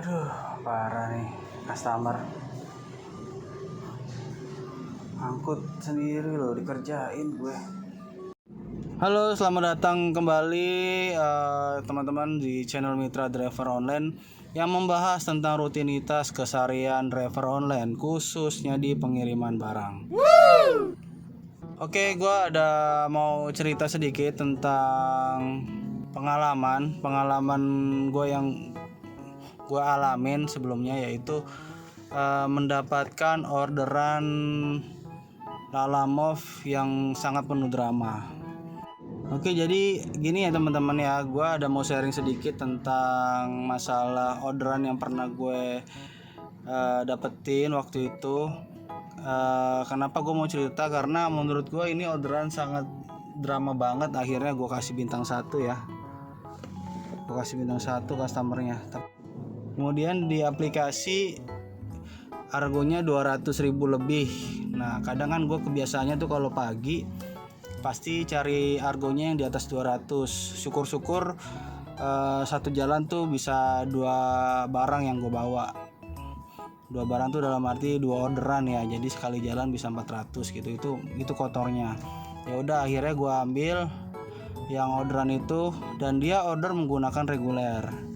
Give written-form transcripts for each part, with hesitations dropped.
Aduh, parah nih customer. Angkut sendiri loh, dikerjain gue. Halo, selamat datang kembali teman-teman di channel Mitra Driver Online yang membahas tentang rutinitas keseharian driver online, khususnya di pengiriman barang. Oke, gue ada mau cerita sedikit tentang pengalaman gue yang gue alamin sebelumnya, yaitu mendapatkan orderan Lalamove yang sangat penuh drama. Oke, jadi gini ya teman-teman ya, gue ada mau sharing sedikit tentang masalah orderan yang pernah gue dapetin waktu itu. Kenapa gue mau cerita? Karena menurut gue ini orderan sangat drama banget. Akhirnya gue kasih bintang 1 ya. Gue kasih bintang 1 customernya. Kemudian di aplikasi argonya 200.000 lebih. Nah, kadang kan gue kebiasaannya tuh kalau pagi pasti cari argonya yang di atas 200. Syukur-syukur satu jalan tuh bisa 2 barang yang gue bawa. 2 barang tuh dalam arti 2 orderan ya. Jadi sekali jalan bisa 400 gitu. Itu kotornya. Ya udah, akhirnya gue ambil yang orderan itu dan dia order menggunakan reguler.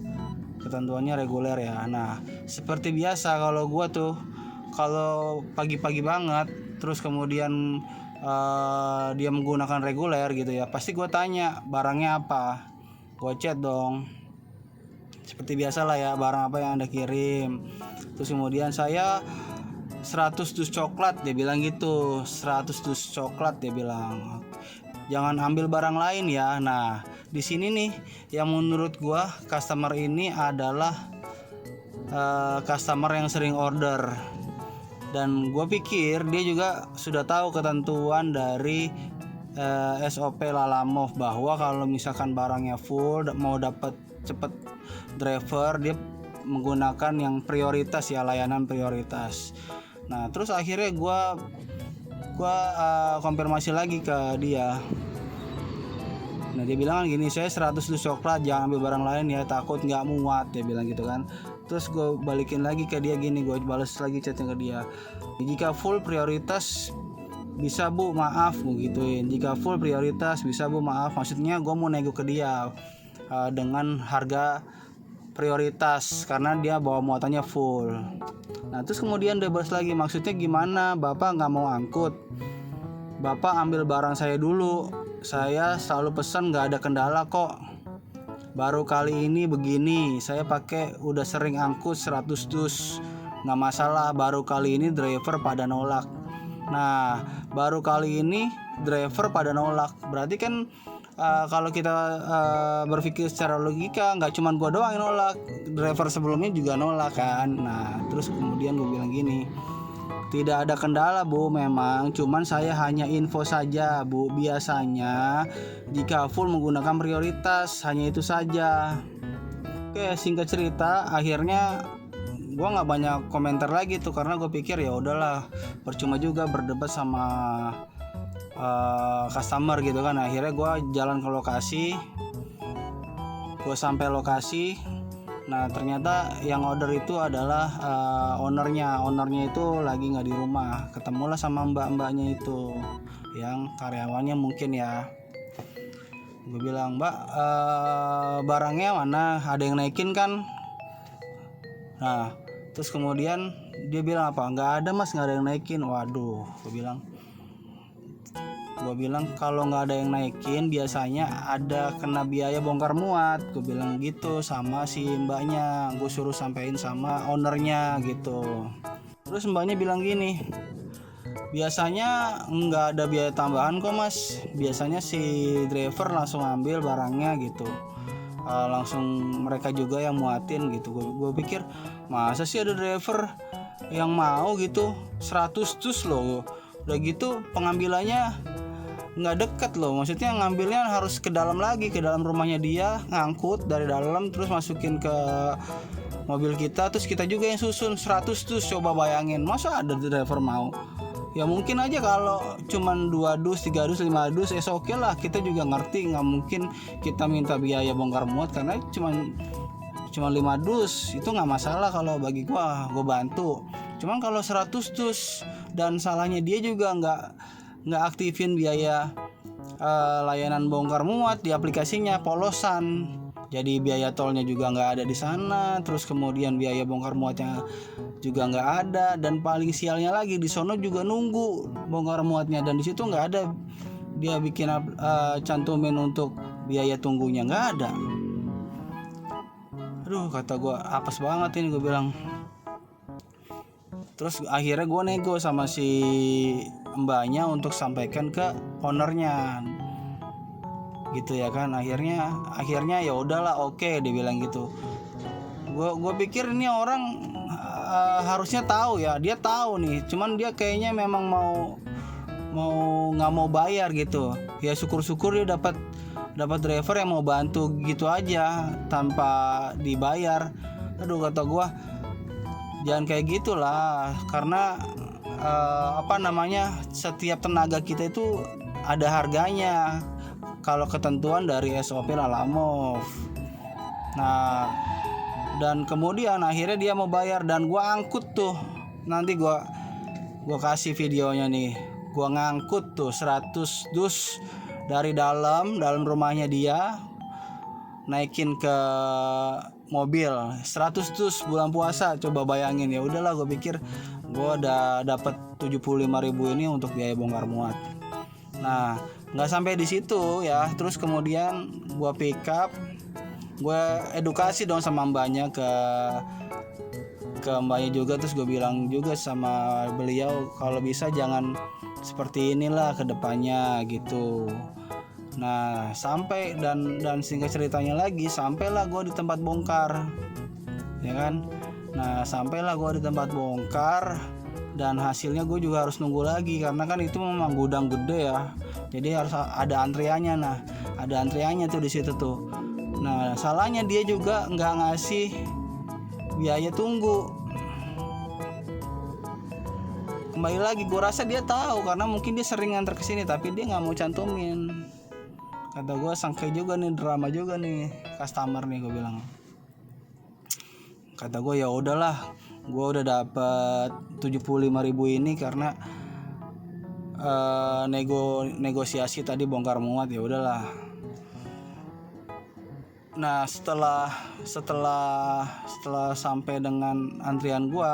Ketentuannya reguler ya. Nah, seperti biasa kalau gue tuh kalau pagi-pagi banget terus kemudian dia menggunakan reguler gitu ya, pasti gue tanya barangnya apa, gue chat dong seperti biasa lah ya, barang apa yang anda kirim. Terus kemudian saya 100 dus coklat, dia bilang gitu, 100 dus coklat dia bilang, jangan ambil barang lain ya. Nah, di sini nih yang menurut gua customer ini adalah customer yang sering order, dan gue pikir dia juga sudah tahu ketentuan dari SOP Lalamove bahwa kalau misalkan barangnya full, mau dapat cepet driver, dia menggunakan yang prioritas ya, layanan prioritas. Nah, terus akhirnya gue konfirmasi lagi ke dia. Nah, dia bilang gini, saya 100 dus coklat, jangan ambil barang lain ya, takut nggak muat, dia bilang gitu kan. Terus gue balikin lagi ke dia gini, gue balas lagi chatnya ke dia, jika full prioritas bisa bu, maaf, gue gituin. Jika full prioritas bisa bu, maaf. Maksudnya gue mau nego ke dia dengan harga prioritas karena dia bawa muatannya full. Nah, terus kemudian dia balas lagi, maksudnya gimana, bapak nggak mau angkut, bapak ambil barang saya dulu, saya selalu pesan nggak ada kendala kok. Baru kali ini begini, saya pakai udah sering angkut 100 dus, nggak masalah. Baru kali ini driver pada nolak. Nah, baru kali ini driver pada nolak, berarti kan kalau kita berpikir secara logika, nggak cuma gue doang yang nolak, driver sebelumnya juga nolak kan. Nah, terus kemudian gue bilang gini, tidak ada kendala bu, memang cuman saya hanya info saja bu, biasanya jika full menggunakan prioritas, hanya itu saja. Oke, singkat cerita, akhirnya gue nggak banyak komentar lagi tuh, karena gue pikir ya udahlah, percuma juga berdebat sama customer gitu kan. Akhirnya gue jalan ke lokasi, gue sampai lokasi. Nah, ternyata yang order itu adalah ownernya itu lagi nggak di rumah. Ketemulah sama mbak-mbaknya itu yang karyawannya mungkin ya. Gue bilang, mbak, barangnya mana, ada yang naikin kan? Nah, terus kemudian dia bilang apa, nggak ada mas, nggak ada yang naikin. Waduh, gue bilang kalau nggak ada yang naikin biasanya ada kena biaya bongkar muat, gue bilang gitu sama si mbaknya, gue suruh sampein sama ownernya gitu. Terus mbaknya bilang gini, biasanya nggak ada biaya tambahan kok mas, biasanya si driver langsung ambil barangnya gitu, langsung mereka juga yang muatin gitu. Gue pikir masa sih ada driver yang mau gitu 100 dus loh, udah gitu pengambilannya nggak deket loh, maksudnya ngambilnya harus ke dalam lagi, ke dalam rumahnya dia, ngangkut dari dalam terus masukin ke mobil kita, terus kita juga yang susun 100 dus. Coba bayangin, masa ada driver mau? Ya mungkin aja kalau cuman 2 dus, 3 dus, 5 dus oke lah, kita juga ngerti, nggak mungkin kita minta biaya bongkar muat karena cuman cuma 5 dus itu nggak masalah kalau bagi gue bantu. Cuman kalau 100 dus dan salahnya dia juga nggak aktifin biaya layanan bongkar muat di aplikasinya, polosan. Jadi biaya tolnya juga nggak ada di sana, terus kemudian biaya bongkar muatnya juga nggak ada, dan paling sialnya lagi di sono juga nunggu bongkar muatnya, dan di situ nggak ada dia bikin cantumin untuk biaya tunggunya, nggak ada. Aduh, kata gue apes banget ini, gue bilang. Terus akhirnya gue nego sama si mbaknya untuk sampaikan ke ownernya gitu ya kan. Akhirnya ya udahlah, oke, dia bilang gitu. Gue pikir ini orang harusnya tahu ya, dia tahu nih, cuman dia kayaknya memang mau nggak mau bayar gitu ya. Syukur-syukur dia dapat driver yang mau bantu gitu aja tanpa dibayar. Aduh, kata gue jangan kayak gitulah, karena setiap tenaga kita itu ada harganya kalau ketentuan dari SOP Lalamove. Nah, dan kemudian akhirnya dia mau bayar, dan gua angkut tuh, nanti gua kasih videonya nih. Gua ngangkut tuh 100 dus dari dalam rumahnya dia, naikin ke mobil. 100 dus bulan puasa, coba bayangin. Ya udahlah, gue pikir gue udah dapat 75.000 ini untuk biaya bongkar muat. Nah, nggak sampai di situ ya. Terus kemudian gue pick up, gue edukasi dong sama mbaknya, ke mbaknya juga. Terus gue bilang juga sama beliau kalau bisa jangan seperti inilah ke depannya gitu. Nah, sampai dan singkat ceritanya lagi, sampailah gue di tempat bongkar, ya kan. Nah, sampailah gue di tempat bongkar, dan hasilnya gue juga harus nunggu lagi karena kan itu memang gudang gede ya. Jadi harus ada antriannya. Nah, ada antriannya tuh di situ tuh. Nah, salahnya dia juga nggak ngasih biaya tunggu. Kembali lagi, gue rasa dia tahu karena mungkin dia sering nganter kesini, tapi dia nggak mau cantumin. Kata gue sangkai juga nih, drama juga nih customer nih, gue bilang. Kata gue ya udahlah, gue udah dapat 75.000 ini karena negosiasi tadi bongkar muat, ya udahlah. Nah, setelah sampai dengan antrian gue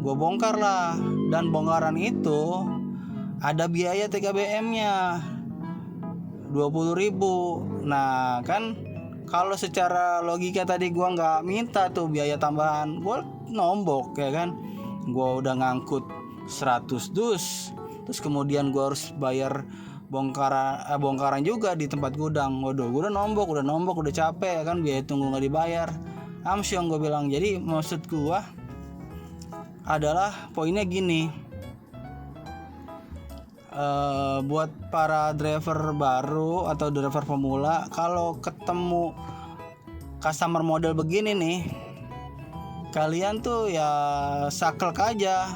bongkar lah, dan bongkaran itu ada biaya TKBM-nya 20.000. Nah kan, kalau secara logika tadi gue nggak minta tuh biaya tambahan, gue nombok ya kan. Gue udah ngangkut 100 dus, terus kemudian gue harus bayar bongkaran juga di tempat gudang. Waduh, gue udah nombok, udah capek ya kan, biaya tunggu nggak dibayar. Amsyong, gue bilang. Jadi maksud gue adalah poinnya gini. Buat para driver baru atau driver pemula, kalau ketemu customer model begini nih, kalian tuh ya saklek aja,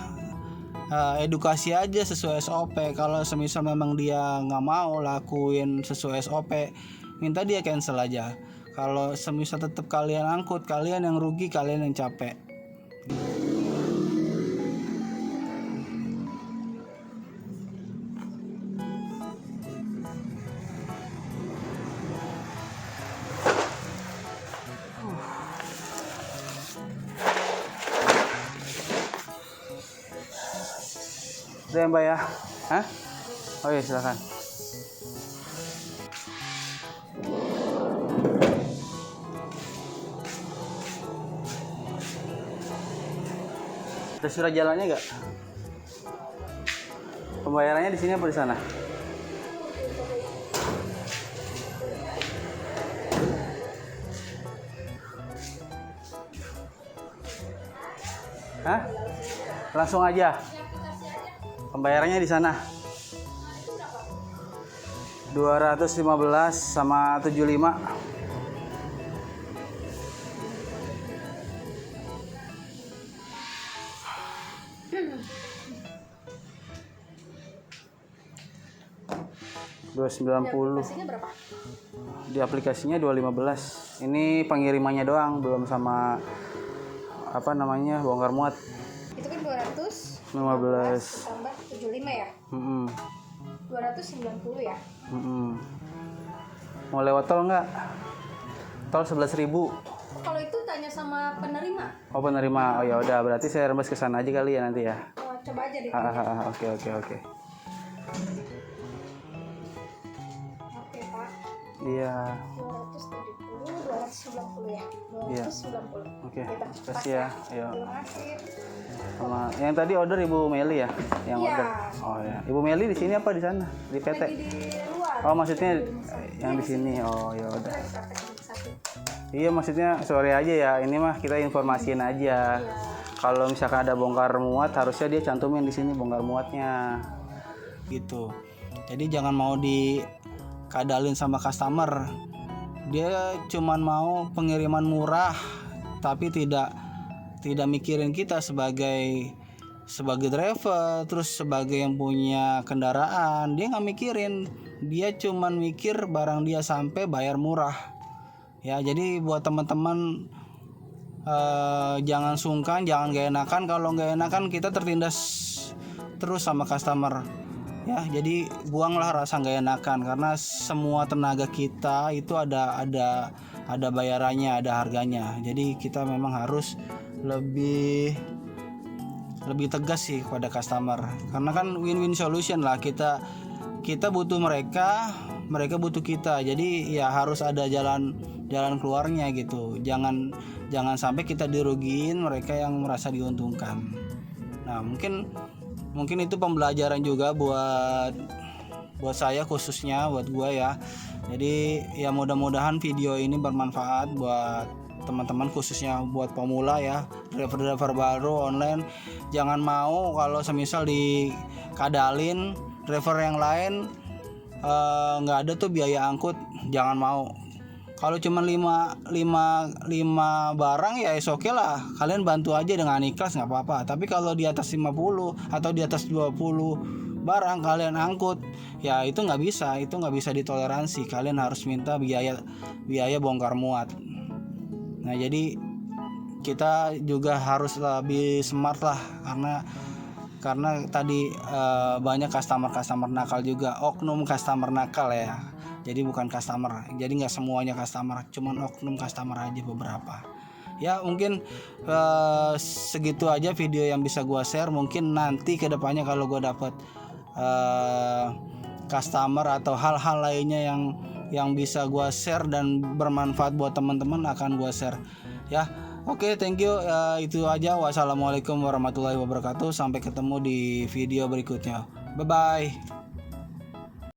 edukasi aja sesuai SOP. Kalau semisal memang dia nggak mau lakuin sesuai SOP, minta dia cancel aja. Kalau semisal tetap kalian angkut, kalian yang rugi, kalian yang capek. Udah ya Mbak ya? Hah? Oh iya, silakan. Ada surat jalannya nggak? Pembayarannya di sini apa di sana? Hah? Langsung aja. Pembayarannya di sana. 215 sama 75. $290. Aplikasinya berapa? Di aplikasinya 215. Ini pengirimannya doang, belum sama bongkar muat. Itu kan 215 tambah 75 ya? 290 ya? Mau lewat tol nggak? Tol 11.000. Kalau itu tanya sama penerima. Oh, penerima. Oh ya udah, berarti saya rembes ke sana aja kali ya nanti ya. Oh, coba aja deh. Oke. Oke, Pak. Iya. 290 ya. 290. Oke. Kita Kasih ya. Ayo. Terima kasih. Sama yang tadi order Ibu Meli ya? Yang Iya. order. Oh ya. Ibu Meli di sini apa di sana? Di PT? Lagi di luar. Oh, maksudnya yang di sini. Oh ya udah. Iya, maksudnya sore aja ya. Ini mah kita informasiin aja. Kalau misalkan ada bongkar muat, harusnya dia cantumin di sini bongkar muatnya. Gitu. Jadi jangan mau dikadalin sama customer. Dia cuman mau pengiriman murah, tapi tidak mikirin kita sebagai driver, terus sebagai yang punya kendaraan. Dia nggak mikirin. Dia cuman mikir barang dia sampai bayar murah. Ya, jadi buat teman-teman jangan sungkan, jangan gak enakan. Kalau gak enakan kita tertindas terus sama customer. Ya, jadi buanglah rasa gak enakan, karena semua tenaga kita itu ada bayarannya, ada harganya. Jadi kita memang harus lebih tegas sih pada customer. Karena kan win-win solution lah, kita butuh mereka butuh kita. Jadi ya harus ada jalan keluarnya gitu. Jangan sampai kita dirugiin, mereka yang merasa diuntungkan. Nah, mungkin itu pembelajaran juga buat saya, khususnya buat gua ya. Jadi ya mudah-mudahan video ini bermanfaat buat teman-teman, khususnya buat pemula ya, driver baru online. Jangan mau kalau semisal dikadalin driver yang lain nggak ada tuh biaya angkut, jangan mau. Kalau cuma 5 barang ya oke lah, kalian bantu aja dengan ikhlas, nggak apa-apa. Tapi kalau di atas 50 atau di atas 20 barang kalian angkut, ya itu nggak bisa ditoleransi. Kalian harus minta biaya bongkar muat. Nah, jadi kita juga harus lebih smart lah, karena tadi banyak customer nakal juga, oknum customer nakal ya. Jadi bukan customer, jadi nggak semuanya customer, cuman oknum customer aja beberapa. Ya mungkin segitu aja video yang bisa gua share. Mungkin nanti kedepannya kalau gua dapet customer atau hal-hal lainnya yang bisa gua share dan bermanfaat buat teman-teman, akan gua share ya. Oke, thank you. Itu aja. Wassalamualaikum warahmatullahi wabarakatuh. Sampai ketemu di video berikutnya. Bye bye.